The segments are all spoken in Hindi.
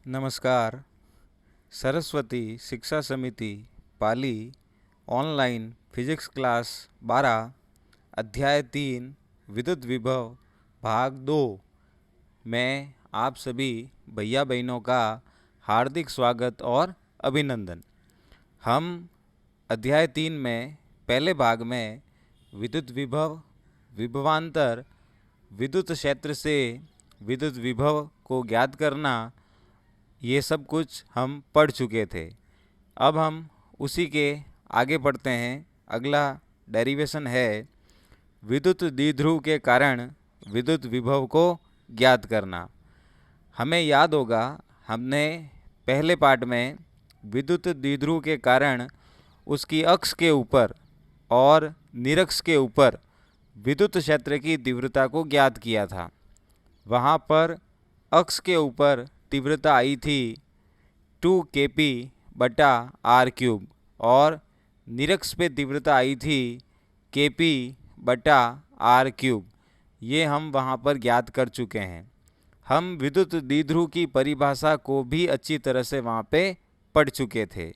नमस्कार। सरस्वती शिक्षा समिति पाली ऑनलाइन फिजिक्स क्लास 12 अध्याय 3 विद्युत विभव भाग 2 में आप सभी भैया बहनों का हार्दिक स्वागत और अभिनंदन। हम अध्याय 3 में पहले भाग में विद्युत विभव, विभवांतर, विद्युत क्षेत्र से विद्युत विभव को ज्ञात करना, ये सब कुछ हम पढ़ चुके थे। अब हम उसी के आगे पढ़ते हैं। अगला डेरिवेशन है विद्युत द्विध्रुव के कारण विद्युत विभव को ज्ञात करना। हमें याद होगा, हमने पहले पार्ट में विद्युत द्विध्रुव के कारण उसकी अक्ष के ऊपर और निरक्ष के ऊपर विद्युत क्षेत्र की तीव्रता को ज्ञात किया था। वहाँ पर अक्ष के ऊपर तीव्रता आई थी 2 kp बटा आर क्यूब और निरक्ष पे तीव्रता आई थी kp बटा आर क्यूब। ये हम वहाँ पर ज्ञात कर चुके हैं। हम विद्युत द्विध्रुव की परिभाषा को भी अच्छी तरह से वहाँ पे पढ़ चुके थे।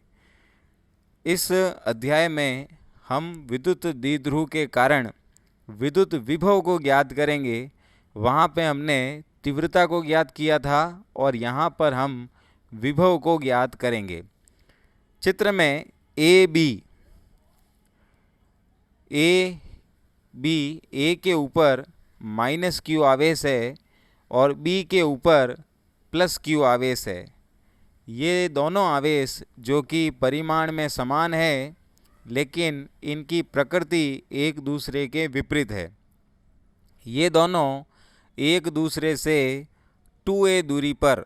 इस अध्याय में हम विद्युत द्विध्रुव के कारण विद्युत विभव को ज्ञात करेंगे। वहाँ पे हमने तीव्रता को ज्ञात किया था और यहाँ पर हम विभव को ज्ञात करेंगे। चित्र में ए बी के ऊपर माइनस क्यू आवेश है और बी के ऊपर प्लस क्यू आवेश है। ये दोनों आवेश जो कि परिमाण में समान है, लेकिन इनकी प्रकृति एक दूसरे के विपरीत है। ये दोनों एक दूसरे से 2a दूरी पर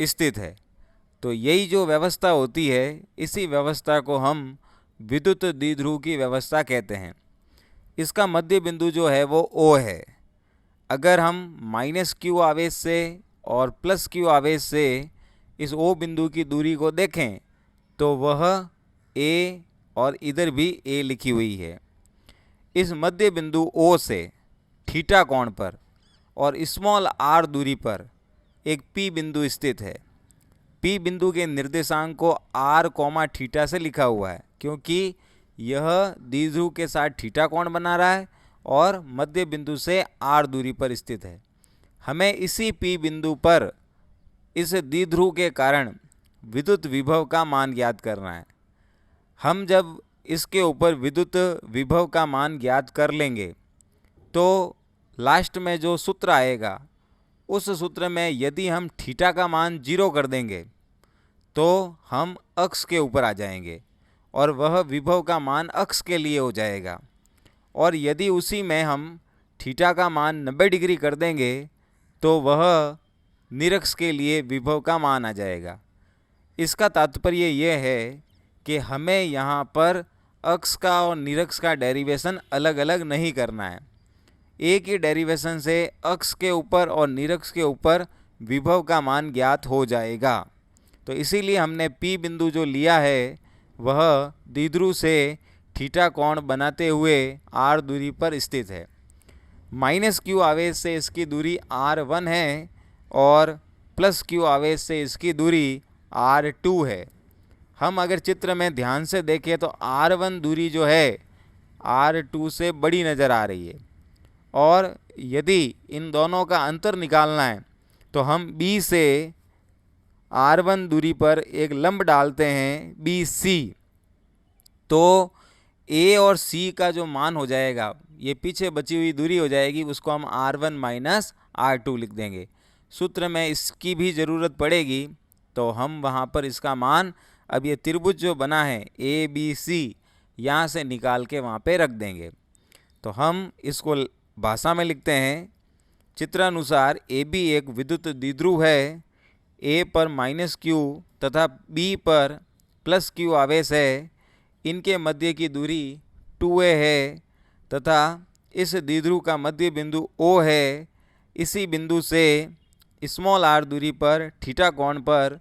स्थित है। तो यही जो व्यवस्था होती है, इसी व्यवस्था को हम विद्युत द्विध्रुव की व्यवस्था कहते हैं। इसका मध्य बिंदु जो है वो O है। अगर हम माइनस क्यू आवेश से और प्लस क्यू आवेश से इस O बिंदु की दूरी को देखें तो वह A और इधर भी A लिखी हुई है। इस मध्य बिंदु O से थीटा कोण पर और स्मॉल r दूरी पर एक P बिंदु स्थित है। P बिंदु के निर्देशांक को r कोमा थीटा से लिखा हुआ है, क्योंकि यह द्विध्रुव के साथ थीटा कोण बना रहा है और मध्य बिंदु से r दूरी पर स्थित है। हमें इसी P बिंदु पर इस द्विध्रुव के कारण विद्युत विभव का मान ज्ञात करना है। हम जब इसके ऊपर विद्युत विभव का मान ज्ञात कर लेंगे तो लास्ट में जो सूत्र आएगा, उस सूत्र में यदि हम थीटा का मान 0 कर देंगे तो हम अक्ष के ऊपर आ जाएंगे और वह विभव का मान अक्ष के लिए हो जाएगा। और यदि उसी में हम थीटा का मान 90 डिग्री कर देंगे तो वह निरक्ष के लिए विभव का मान आ जाएगा। इसका तात्पर्य यह है कि हमें यहाँ पर अक्ष का और निरक्ष का डेरिवेशन अलग अलग नहीं करना है। एक ही डेरिवेशन से अक्ष के ऊपर और निरक्ष के ऊपर विभव का मान ज्ञात हो जाएगा। तो इसीलिए हमने P बिंदु जो लिया है वह द्विध्रुव से थीटा कोण बनाते हुए r दूरी पर स्थित है। माइनस क्यू आवेश से इसकी दूरी r1 है और प्लस क्यू आवेश से इसकी दूरी r2 है। हम अगर चित्र में ध्यान से देखें तो r1 दूरी जो है r2 से बड़ी नज़र आ रही है, और यदि इन दोनों का अंतर निकालना है तो हम B से R1 दूरी पर एक लंब डालते हैं BC, तो A और C का जो मान हो जाएगा, ये पीछे बची हुई दूरी हो जाएगी, उसको हम R1 माइनस R2 लिख देंगे। सूत्र में इसकी भी ज़रूरत पड़ेगी तो हम वहाँ पर इसका मान, अब ये त्रिभुज जो बना है ABC, यहाँ से निकाल के वहाँ पे रख देंगे। तो हम इसको भाषा में लिखते हैं। चित्रानुसार AB एक विद्युत द्विध्रुव है। A पर माइनस क्यू तथा B पर प्लस क्यू आवेश है। इनके मध्य की दूरी 2a है तथा इस द्विध्रुव का मध्य बिंदु O है। इसी बिंदु से स्मॉल r दूरी पर थीटा कोण पर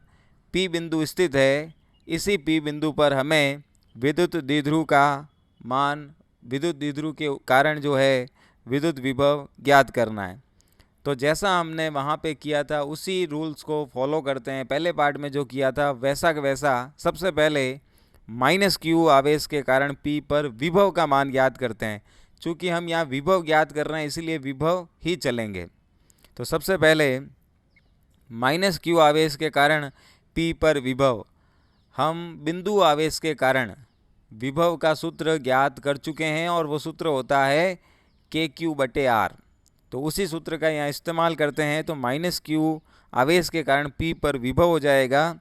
P बिंदु स्थित है। इसी P बिंदु पर हमें विद्युत द्विध्रुव का मान, विद्युत द्विध्रुव के कारण जो है विद्युत विभव ज्ञात करना है। तो जैसा हमने वहाँ पे किया था उसी रूल्स को फॉलो करते हैं। पहले पार्ट में जो किया था वैसा का वैसा सबसे पहले माइनस क्यू आवेश के कारण P पर विभव का मान ज्ञात करते हैं। चूँकि हम यहाँ विभव ज्ञात कर रहे हैं इसलिए विभव ही चलेंगे। तो सबसे पहले माइनस क्यू आवेश के कारण P पर विभव, हम बिंदु आवेश के कारण विभव का सूत्र ज्ञात कर चुके हैं और वो सूत्र होता है KQ/R। तो उसी सूत्र का यहाँ इस्तेमाल करते हैं। तो माइनस क्यू आवेश के कारण P पर विभव हो जाएगा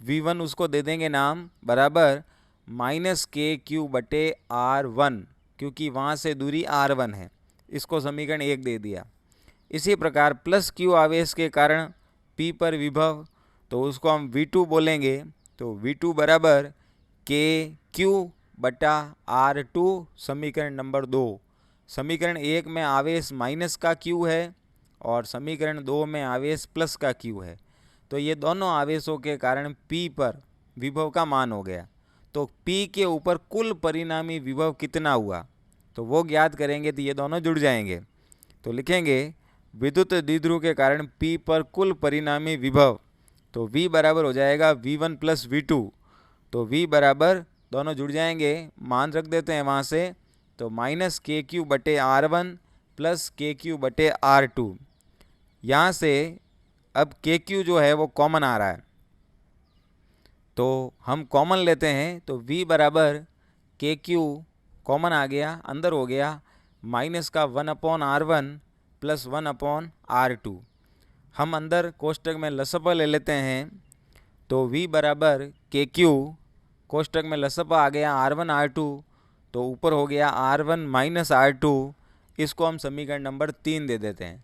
V1, उसको दे देंगे नाम, बराबर -KQ/R1, क्योंकि वहाँ से दूरी R1 है। इसको समीकरण 1 दे दिया। इसी प्रकार प्लस क्यू आवेश के कारण P पर विभव, तो उसको हम V2 बोलेंगे। तो V2 बराबर KQ/R2, समीकरण नंबर 2। समीकरण 1 में आवेश माइनस का Q है और समीकरण 2 में आवेश प्लस का Q है। तो ये दोनों आवेशों के कारण P पर विभव का मान हो गया। तो P के ऊपर कुल परिणामी विभव कितना हुआ तो वो ज्ञात करेंगे, तो ये दोनों जुड़ जाएंगे। तो लिखेंगे विद्युत द्विध्रुव के कारण P पर कुल परिणामी विभव, तो V बराबर हो जाएगा V1 + V2। तो V बराबर, दोनों जुड़ जाएंगे, मान रख देते हैं वहाँ से, तो -KQ/R1 + KQ/R2। यहाँ से अब KQ जो है वो कॉमन आ रहा है, तो हम कॉमन लेते हैं। तो V बराबर KQ कॉमन आ गया, अंदर हो गया, माइनस का 1/R1 + 1/R2। हम अंदर कोष्टक में लसपा ले लेते हैं। तो V बराबर KQ, कोष्टक में लसपा आ गया R1 R2, तो ऊपर हो गया R1 - R2। इसको हम समीकरण नंबर 3 दे देते हैं।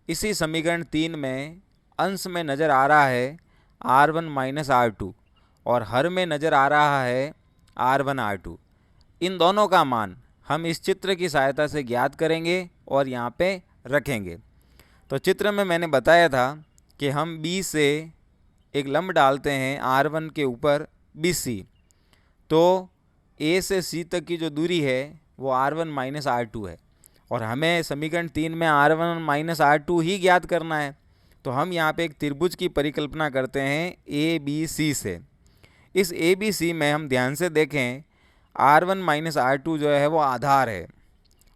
इसी समीकरण 3 में अंश में नज़र आ रहा है R1 - R2 और हर में नज़र आ रहा है R1 R2। इन दोनों का मान हम इस चित्र की सहायता से ज्ञात करेंगे और यहाँ पे रखेंगे। तो चित्र में मैंने बताया था कि हम B से एक लंब डालते हैं R1 के ऊपर BC, तो A से C तक की जो दूरी है वो R1 - R2 है और हमें समीकरण 3 में R1 - R2 ही ज्ञात करना है। तो हम यहाँ पे एक त्रिभुज की परिकल्पना करते हैं ABC से। इस ABC में हम ध्यान से देखें, R1 - R2 जो है वो आधार है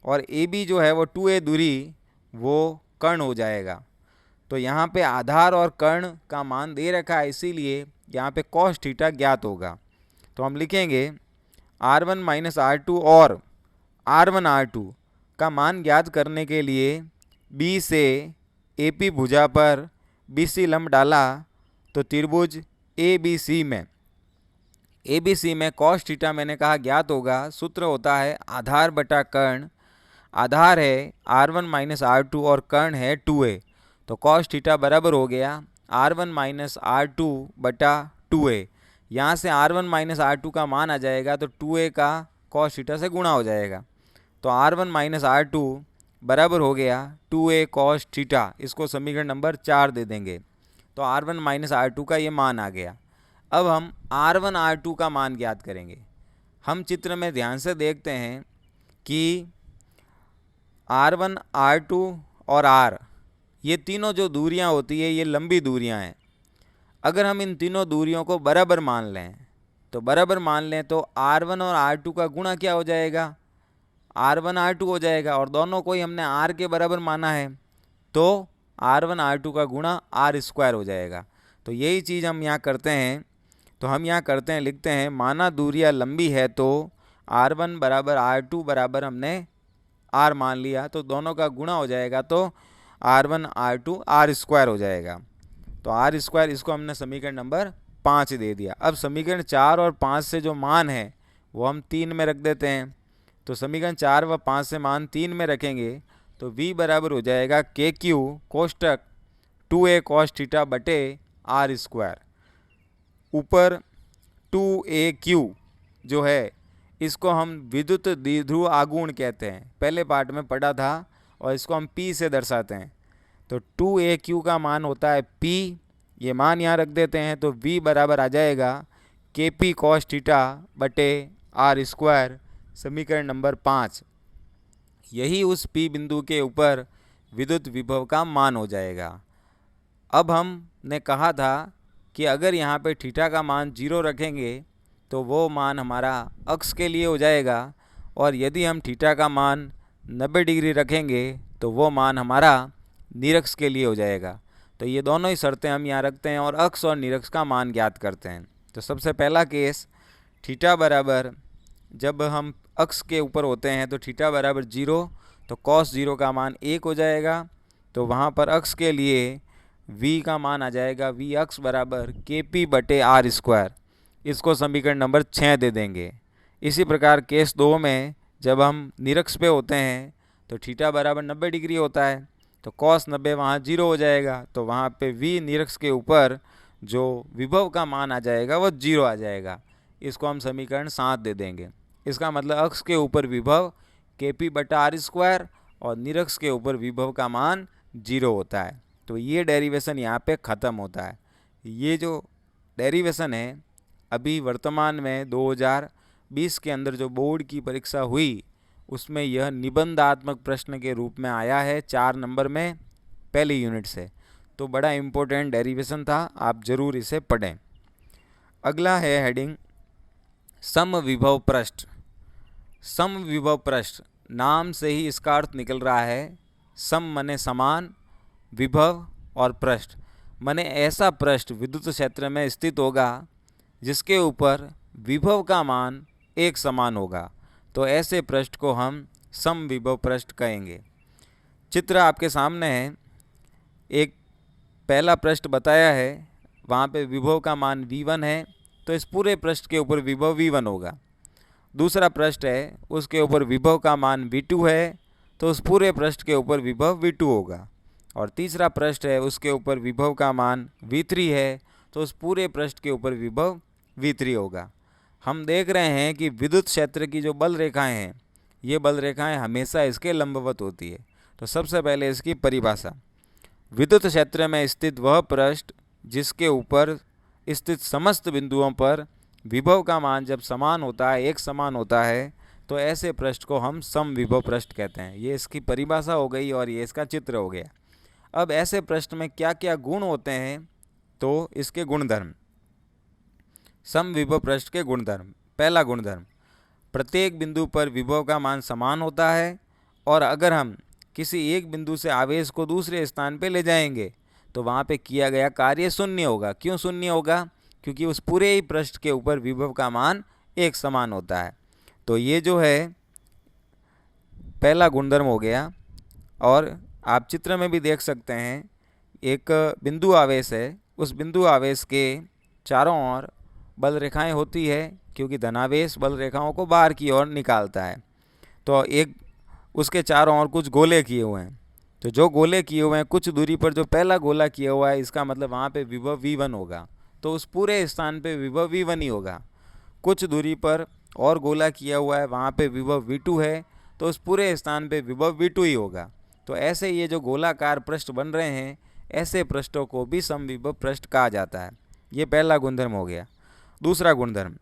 और AB जो है वो 2A दूरी वो कर्ण हो जाएगा। तो यहाँ पे आधार और कर्ण का मान दे रखा है, इसीलिए यहाँ पे cos थीटा ज्ञात होगा। तो हम लिखेंगे R1 - R2 और R1 R2 का मान ज्ञात करने के लिए B से AP भुजा पर BC लंब डाला, तो त्रिभुज ABC में cos थीटा मैंने कहा ज्ञात होगा। सूत्र होता है आधार बटा कर्ण। आधार है R1 - R2 और कर्ण है 2A, तो cos थीटा बराबर हो गया R1 - R2 बटा 2A। यहाँ से R1 - R2 का मान आ जाएगा, तो 2A का cos थीटा से गुणा हो जाएगा। तो R1 - R2 बराबर हो गया 2A cos थीटा। इसको समीकरण नंबर 4 दे देंगे। तो R1 - R2 का ये मान आ गया। अब हम R1 R2 का मान ज्ञात करेंगे। हम चित्र में ध्यान से देखते हैं कि R1 R2 और R, ये तीनों जो दूरियां होती है ये लंबी दूरियां हैं। अगर हम इन तीनों दूरियों को बराबर मान लें, तो बराबर मान लें तो R1 और R2 का गुणा क्या हो जाएगा, R1 R2 हो जाएगा। और दोनों को ही हमने R के बराबर माना है, तो R1 R2 का गुणा R² हो जाएगा। तो यही चीज़ हम यहाँ करते हैं। तो हम यहाँ करते हैं, लिखते हैं माना दूरियाँ लंबी है तो R1 बराबर R2 बराबर हमने R मान लिया, तो दोनों का गुणा हो जाएगा, तो R1 R2 R² हो जाएगा। तो R², इसको हमने समीकरण नंबर 5 दे दिया। अब समीकरण 4 और 5 से जो मान है वो हम 3 में रख देते हैं। तो समीकरण 4 व 5 से मान 3 में रखेंगे, तो V बराबर हो जाएगा KQ कोष्टक 2A cos थीटा बटे R²। ऊपर 2AQ जो है इसको हम विद्युत द्विध्रुव आघूर्ण कहते हैं, पहले पार्ट में पढ़ा था, और इसको हम P से दर्शाते हैं। तो 2AQ का मान होता है P, ये मान यहाँ रख देते हैं। तो V बराबर आ जाएगा KP cos थीटा बटे R², समीकरण नंबर 5। यही उस P बिंदु के ऊपर विद्युत विभव का मान हो जाएगा। अब हमने कहा था कि अगर यहाँ पे थीटा का मान 0 रखेंगे तो वो मान हमारा अक्ष के लिए हो जाएगा, और यदि हम थीटा का मान 90 डिग्री रखेंगे तो वो मान हमारा निरक्ष के लिए हो जाएगा। तो ये दोनों ही शर्तें हम यहाँ रखते हैं और अक्ष और निरक्ष का मान ज्ञात करते हैं। तो सबसे पहला केस, थीटा बराबर, जब हम अक्ष के ऊपर होते हैं तो थीटा बराबर 0, तो कॉस 0 का मान 1 हो जाएगा। तो वहाँ पर अक्ष के लिए v का मान आ जाएगा v अक्ष बराबर kp/r²। इसको समीकरण नंबर 6 दे देंगे। इसी प्रकार केस 2 में जब हम निरक्ष पे होते हैं तो थीटा बराबर 90 डिग्री होता है, तो कॉस 90 वहाँ 0 हो जाएगा। तो वहाँ पे v निरक्ष के ऊपर जो विभव का मान आ जाएगा वो 0 आ जाएगा। इसको हम समीकरण 7 दे देंगे। इसका मतलब अक्ष के ऊपर विभव kp/r² और निरक्ष के ऊपर विभव का मान 0 होता है। तो ये डेरिवेशन यहाँ पे ख़त्म होता है। ये जो डेरिवेशन है अभी वर्तमान में 2020 के अंदर जो बोर्ड की परीक्षा हुई उसमें यह निबंधात्मक प्रश्न के रूप में आया है 4 नंबर में पहली यूनिट से। तो बड़ा इम्पोर्टेंट डेरिवेशन था, आप ज़रूर इसे पढ़ें। अगला है हेडिंग समविभव पृष्ठ। समविभव पृष्ठ, नाम से ही इसका अर्थ निकल रहा है, सम मने समान, विभव और पृष्ठ मने ऐसा पृष्ठ विद्युत क्षेत्र में स्थित होगा जिसके ऊपर विभव का मान एक समान होगा। तो ऐसे पृष्ठ को हम समविभव पृष्ठ कहेंगे। चित्र आपके सामने है। एक पहला पृष्ठ बताया है, वहाँ पे विभव का मान v1 है, तो इस पूरे पृष्ठ के ऊपर विभव v1 होगा। दूसरा पृष्ठ है, उसके ऊपर विभव का मान v2 है, तो उस पूरे पृष्ठ के ऊपर विभव v2 होगा। और तीसरा पृष्ठ है, उसके ऊपर विभव का मान v3 है, तो उस पूरे पृष्ठ के ऊपर विभव v3 होगा। हम देख रहे हैं कि विद्युत क्षेत्र की जो बल रेखाएं हैं, ये बल रेखाएं हमेशा इसके लंबवत होती है। तो सबसे पहले इसकी परिभाषा, विद्युत क्षेत्र में स्थित वह पृष्ठ जिसके ऊपर स्थित समस्त बिंदुओं पर विभव का मान जब समान होता है, एक समान होता है, तो ऐसे पृष्ठ को हम समविभव पृष्ठ कहते हैं। ये इसकी परिभाषा हो गई और ये इसका चित्र हो गया। अब ऐसे पृष्ठ में क्या क्या गुण होते हैं, तो इसके गुणधर्म, समविभव पृष्ठ के गुणधर्म। पहला गुणधर्म, प्रत्येक बिंदु पर विभव का मान समान होता है, और अगर हम किसी एक बिंदु से आवेश को दूसरे स्थान पे ले जाएंगे तो वहाँ पे किया गया कार्य शून्य होगा। क्यों शून्य होगा? क्योंकि उस पूरे ही पृष्ठ के ऊपर विभव का मान एक समान होता है। तो ये जो है पहला गुणधर्म हो गया। और आप चित्र में भी देख सकते हैं, एक बिंदु आवेश है, उस बिंदु आवेश के चारों ओर बल रेखाएं होती है, क्योंकि धनावेश बल रेखाओं को बाहर की ओर निकालता है। तो एक उसके चारों ओर कुछ गोले किए हुए हैं। तो जो गोले किए हुए हैं, कुछ दूरी पर जो पहला गोला किया हुआ है, इसका मतलब वहाँ पे विभव v1 होगा। तो उस पूरे स्थान पे विभव v1 ही होगा। कुछ दूरी पर और गोला किया हुआ है, वहाँ पे विभव v2 है, तो उस पूरे स्थान पे विभव v2 ही होगा। तो ऐसे ये जो गोलाकार पृष्ठ बन रहे हैं, ऐसे पृष्ठों को भी समविभव पृष्ठ कहा जाता है। ये पहला गुणधर्म हो गया। दूसरा गुणधर्म,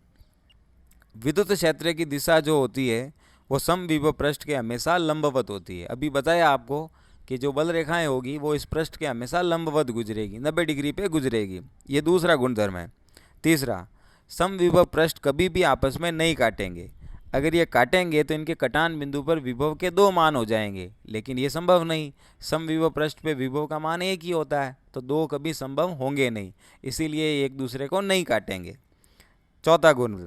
विद्युत क्षेत्र की दिशा जो होती है वो समविभव पृष्ठ के हमेशा लंबवत होती है। अभी बताया आपको कि जो बल रेखाएं होगी वो इस पृष्ठ के हमेशा लंबवत गुजरेगी, 90 डिग्री पे गुजरेगी। ये दूसरा गुणधर्म है। तीसरा, समविभव पृष्ठ कभी भी आपस में नहीं काटेंगे। अगर ये काटेंगे तो इनके कटान बिंदु पर विभव के 2 मान हो जाएंगे, लेकिन ये संभव नहीं। समविभव पृष्ठ पे विभव का मान एक ही होता है, तो 2 कभी संभव होंगे नहीं, इसीलिए एक दूसरे को नहीं काटेंगे। चौथा गुण,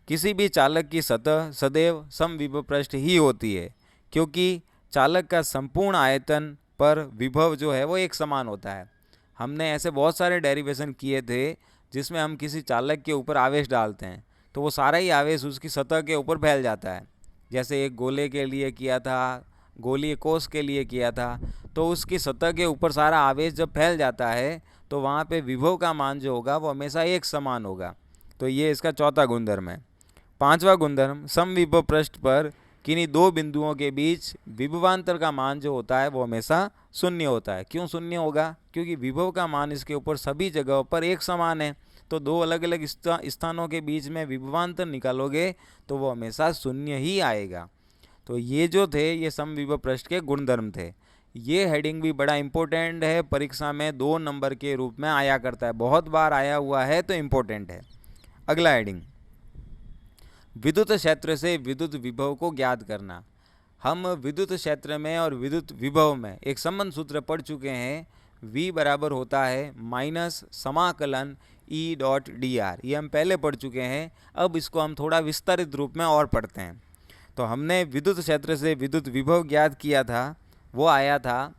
किसी भी चालक की सतह सदैव समविभव पृष्ठ ही होती है, क्योंकि चालक का संपूर्ण आयतन पर विभव जो है वो एक समान होता है। हमने ऐसे बहुत सारे डेरिवेशन किए थे जिसमें हम किसी चालक के ऊपर आवेश डालते हैं तो वो सारा ही आवेश उसकी सतह के ऊपर फैल जाता है। जैसे एक गोले के लिए किया था, गोलीय कोष के लिए किया था, तो उसकी सतह के ऊपर सारा आवेश जब फैल जाता है तो वहाँ पे विभव का मान जो होगा वो हमेशा एक समान होगा। तो ये इसका चौथा गुणधर्म है। पांचवा गुणधर्म, समविभव पृष्ठ पर किन्हीं 2 बिंदुओं के बीच विभवांतर का मान जो होता है वो हमेशा शून्य होता है। क्यों शून्य होगा? क्योंकि विभव का मान इसके ऊपर सभी जगहों पर एक समान है। तो 2 अलग अलग स्थानों के बीच में विभवांतर निकालोगे तो वो हमेशा शून्य ही आएगा। तो ये जो थे ये समविभव पृष्ठ के गुणधर्म थे। ये हेडिंग भी बड़ा इम्पोर्टेंट है, परीक्षा में 2 नंबर के रूप में आया करता है, बहुत बार आया हुआ है, तो इम्पोर्टेंट है। अगला हेडिंग, विद्युत क्षेत्र से विद्युत विभव को ज्ञात करना। हम विद्युत क्षेत्र में और विद्युत विभव में एक संबंध सूत्र पढ़ चुके हैं, V बराबर होता है माइनस समाकलन E डॉट डी आर। ये हम पहले पढ़ चुके हैं, अब इसको हम थोड़ा विस्तारित रूप में और पढ़ते हैं। तो हमने विद्युत क्षेत्र से विद्युत विभव ज्ञात किया था, वो आया था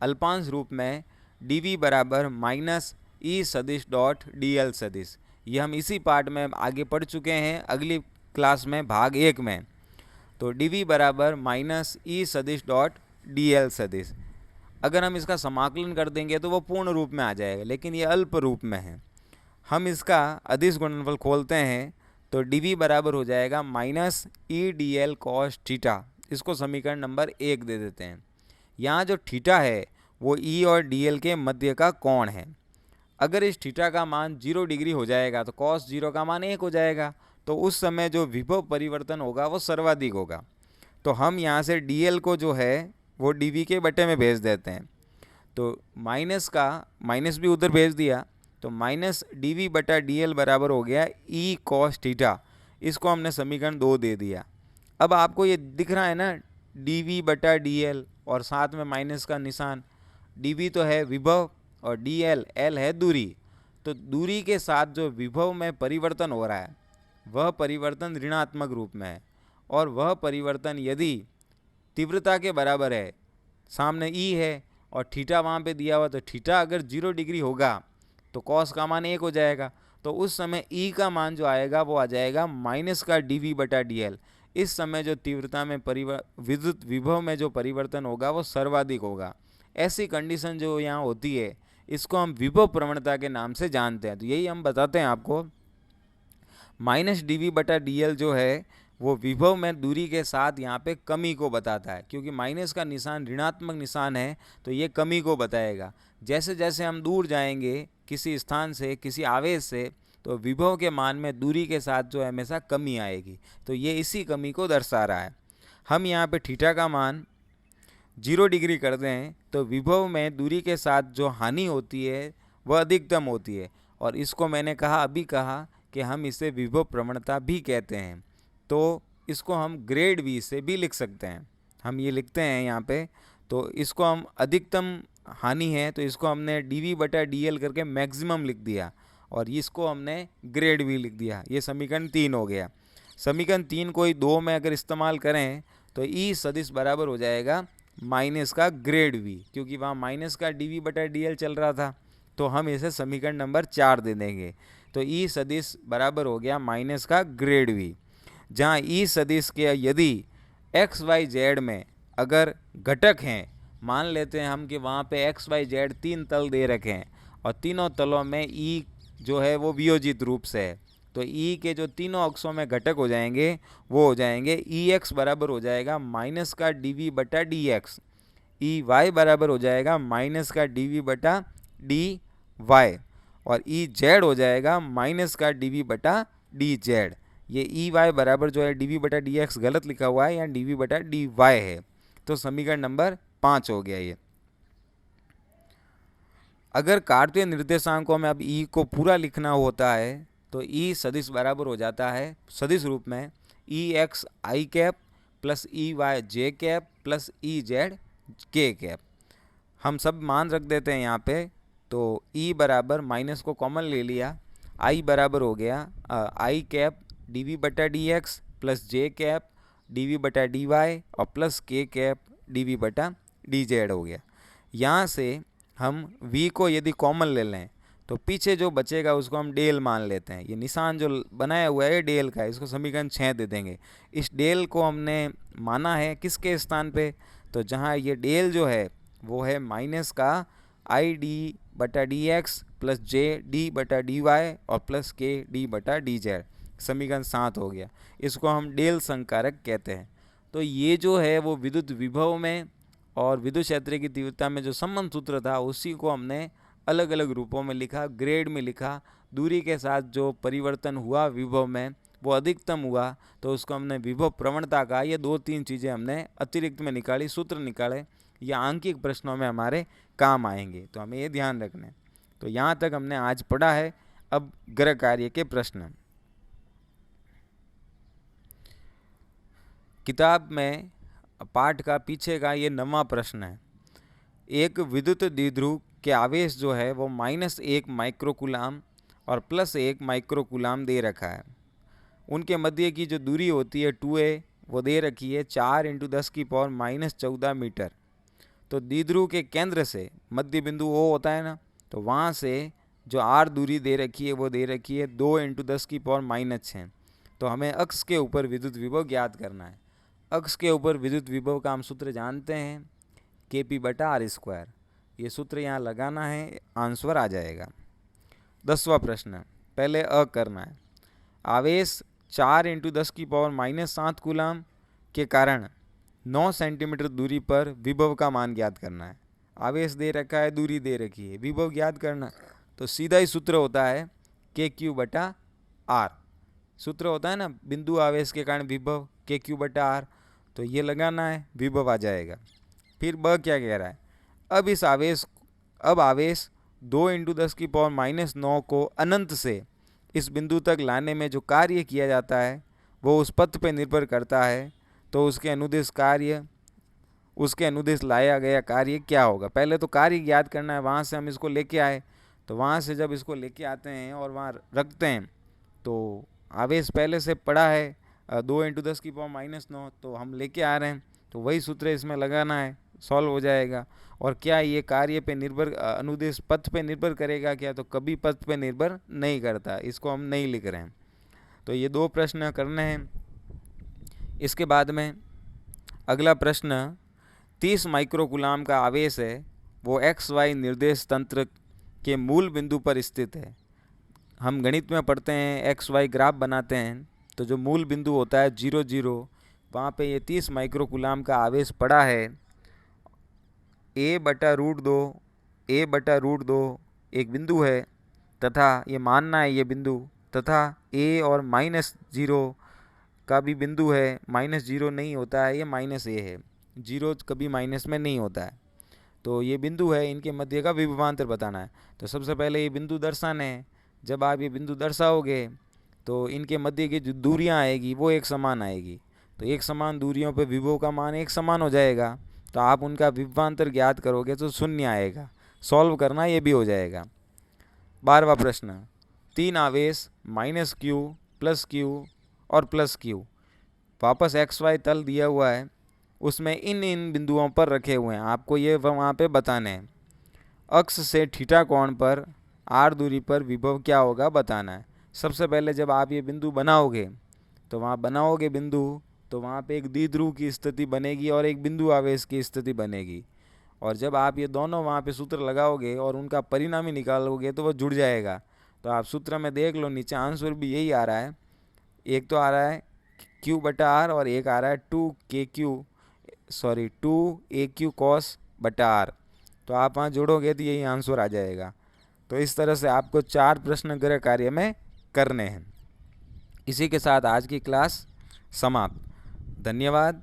अल्पांश रूप में dV बराबर माइनस E सदिश डॉट dl सदिश। ये हम इसी पार्ट में आगे पढ़ चुके हैं, अगली क्लास में भाग 1 में। तो dV बराबर माइनस E सदिश डॉट dl सदिश। अगर हम इसका समाकलन कर देंगे तो वो पूर्ण रूप में आ जाएगा, लेकिन ये अल्प रूप में है। हम इसका अदिश गुणनफल खोलते हैं तो dV बराबर हो जाएगा minus E dl cos theta. इसको समीकरण नंबर 1 दे देते हैं। यहाँ जो थीटा है वो E और dl के मध्य का कोण है। अगर इस थीटा का मान 0 डिग्री हो जाएगा तो cos 0 का मान 1 हो जाएगा, तो उस समय जो विभव परिवर्तन होगा वो सर्वाधिक होगा। तो हम यहाँ से dl को जो है वो dV के बटे में भेज देते हैं। तो माइनस का माइनस भी उधर भेज दिया, तो माइनस dV बटा dl बराबर हो गया E cos थीटा। इसको हमने समीकरण 2 दे दिया। अब आपको ये दिख रहा है ना, dV बटा dl और साथ में माइनस का निशान। dV तो है विभव और dl l है दूरी। तो दूरी के साथ जो विभव में परिवर्तन हो रहा है वह परिवर्तन ऋणात्मक रूप में है, और वह परिवर्तन यदि तीव्रता के बराबर है, सामने E है और थीटा वहाँ पे दिया हुआ, तो थीटा अगर 0 डिग्री होगा तो कॉस का मान 1 हो जाएगा। तो उस समय E का मान जो आएगा वो आ जाएगा माइनस का dV बटा dl। इस समय जो तीव्रता में विद्युत विभव में जो परिवर्तन होगा वो सर्वाधिक होगा। ऐसी कंडीशन जो यहाँ होती है इसको हम विभव प्रवणता के नाम से जानते हैं। तो यही हम बताते हैं आपको, माइनस dV बटा dl जो है वो विभव में दूरी के साथ यहाँ पे कमी को बताता है, क्योंकि माइनस का निशान ऋणात्मक निशान है तो ये कमी को बताएगा। जैसे जैसे हम दूर जाएंगे किसी स्थान से, किसी आवेश से, तो विभव के मान में दूरी के साथ जो है हमेशा कमी आएगी। तो ये इसी कमी को दर्शा रहा है। हम यहाँ पे थीटा का मान 0 डिग्री कर दें तो विभव में दूरी के साथ जो हानि होती है वह अधिकतम होती है, और इसको मैंने अभी कहा कि हम इसे विभव प्रवणता भी कहते हैं। तो इसको हम ग्रेड V से भी लिख सकते हैं। हम ये लिखते हैं यहाँ पे, तो इसको हम अधिकतम हानि है तो इसको हमने dV बटा dl करके मैक्सिमम लिख दिया, और इसको हमने ग्रेड V लिख दिया। ये समीकरण 3 हो गया। समीकरण 3 को 2 में अगर इस्तेमाल करें तो E सदिश बराबर हो जाएगा माइनस का ग्रेड V, क्योंकि वहाँ माइनस का dV बटा dl चल रहा था, तो हम इसे समीकरण नंबर 4 दे देंगे। तो E सदिश बराबर हो गया माइनस का ग्रेड V, जहाँ E सदिश के यदि x y z में अगर घटक हैं, मान लेते हैं हम कि वहाँ पे x y z 3 तल दे रखे हैं और तीनों तलों में E जो है वो वियोजित रूप से है, तो E के जो तीनों अक्षों में घटक हो जाएंगे वो हो जाएंगे Ex बराबर हो जाएगा माइनस का dV बटा dx, Ey बराबर हो जाएगा माइनस का dV बटा dy, और Ez हो जाएगा माइनस का dV बटा dz। ये Ey बराबर जो है dV बटा dx गलत लिखा हुआ है, यहाँ dV बटा dy है। तो समीकरण नंबर 5 हो गया ये। अगर कार्तीय निर्देशांकों में अब E को पूरा लिखना होता है तो E सदिश बराबर हो जाता है सदिश रूप में Ex I cap plus Ey j cap plus Ez k cap. हम सब मान रख देते हैं यहाँ पे। तो E बराबर माइनस को कॉमन ले लिया, I बराबर हो गया I कैप dV बटा dx plus j cap dV बटा dy और प्लस k कैप dV बटा dz हो गया। यहाँ से हम V को यदि कॉमन ले लें तो पीछे जो बचेगा उसको हम डेल मान लेते हैं। ये निशान जो बनाया हुआ है डेल का, इसको समीकरण 6 दे देंगे। इस डेल को हमने माना है किसके स्थान पे, तो जहाँ ये डेल जो है वो है माइनस का आई डी बटा डी एक्स प्लस जे डी बटा डी वाई और प्लस के डी बटा डी जेड। समीकरण 7 हो गया। इसको हम डेल संकारक कहते हैं। तो ये जो है वो विद्युत विभव में और विद्युत क्षेत्र की तीव्रता में जो संबंध सूत्र था उसी को हमने अलग अलग रूपों में लिखा, ग्रेड में लिखा। दूरी के साथ जो परिवर्तन हुआ विभव में वो अधिकतम हुआ तो उसको हमने विभव प्रवणता कहा। ये 2-3 चीज़ें हमने अतिरिक्त में निकाली, सूत्र निकाले ये आंकिक प्रश्नों में हमारे काम आएंगे, तो हमें ये ध्यान रखना है। तो यहाँ तक हमने आज पढ़ा है। अब गृह कार्य के प्रश्न। किताब में पाठ का पीछे का ये 9वां प्रश्न है। एक विद्युत द्विध्रुव के आवेश जो है वो -1 माइक्रोकूलाम और +1 माइक्रोकूलाम दे रखा है। उनके मध्य की जो दूरी होती है 2a वो दे रखी है 4 × 10⁻14 मीटर। तो द्विध्रुव के केंद्र से मध्य बिंदु O होता है ना, तो वहाँ से जो r दूरी दे रखी है वो दे रखी है 2 × 10⁻6। तो हमें अक्ष के ऊपर विद्युत विभव ज्ञात करना है। अक्ष के ऊपर विद्युत विभव का हम सूत्र जानते हैं, Kp/r²। ये सूत्र यहाँ लगाना है, आंसर आ जाएगा। 10वां प्रश्न, पहले करना है। आवेश 4 × 10⁻7 कूलाम के कारण 9 सेंटीमीटर दूरी पर विभव का मान ज्ञात करना है। आवेश दे रखा है, दूरी दे रखी है, विभव ज्ञात करना, तो सीधा ही सूत्र होता है Kq/r। सूत्र होता है ना, बिंदु आवेश के कारण विभव Kq/r। तो ये लगाना है, विभव आ जाएगा। फिर क्या कह रहा है, अब आवेश 2 × 10⁻9 को अनंत से इस बिंदु तक लाने में जो कार्य किया जाता है वो उस पथ पर निर्भर करता है। तो उसके अनुदिश लाया गया कार्य क्या होगा। पहले तो कार्य ज्ञात करना है, वहाँ से हम इसको लेके आए, तो वहाँ से जब इसको लेके आते हैं और वहाँ रखते हैं तो आवेश पहले से पड़ा है 2 × 10⁻9, तो हम लेके आ रहे हैं, तो वही सूत्र इसमें लगाना है, सॉल्व हो जाएगा। और क्या ये कार्य पे निर्भर, अनुदिश पथ पे निर्भर करेगा क्या, तो कभी पथ पे निर्भर नहीं करता, इसको हम नहीं लिख रहे हैं। तो ये 2 प्रश्न करने हैं। इसके बाद में अगला प्रश्न, 30 माइक्रोकूलाम का आवेश है, वो XY निर्देश तंत्र के मूल बिंदु पर स्थित है। हम गणित में पढ़ते हैं, XY ग्राफ बनाते हैं, तो जो मूल बिंदु होता है 0 0, वहाँ पे ये 30 माइक्रोकूलाम का आवेश पड़ा है। a/√2 एक बिंदु है, तथा ये मानना है ये बिंदु, तथा a और -0 का भी बिंदु है। -0 नहीं होता है, ये -a है, 0 कभी माइनस में नहीं होता है। तो ये बिंदु है, इनके मध्य का विभवांतर बताना है। तो सबसे पहले ये बिंदु दर्शाने हैं। जब आप ये बिंदु दर्शाओगे तो इनके मध्य की जो दूरियां आएगी वो एक समान आएगी। तो एक समान दूरियों पे विभव का मान एक समान हो जाएगा। तो आप उनका विभवांतर ज्ञात करोगे तो 0 आएगा। सॉल्व करना ये भी हो जाएगा। 12वां प्रश्न, 3 आवेश -q, +q और +q वापस XY तल दिया हुआ है, उसमें इन बिंदुओं पर रखे हुए हैं। आपको ये वहाँ पे बताने हैं। अक्ष से थीटा कोण पर r दूरी पर विभव क्या होगा बताना है। सबसे पहले जब आप ये बिंदु बनाओगे तो वहाँ पे एक द्विध्रुव की स्थिति बनेगी और एक बिंदु आवेश की स्थिति बनेगी। और जब आप ये दोनों वहाँ पे सूत्र लगाओगे और उनका परिणामी निकालोगे तो वो जुड़ जाएगा। तो आप सूत्र में देख लो, नीचे आंसर भी यही आ रहा है। एक तो आ रहा है Q/r और एक आ रहा है 2AQ cos/r। तो आप वहाँ जोड़ोगे तो यही आंसर आ जाएगा। तो इस तरह से आपको 4 प्रश्न गृह कार्य में करने हैं। इसी के साथ आज की क्लास समाप्त। धन्यवाद।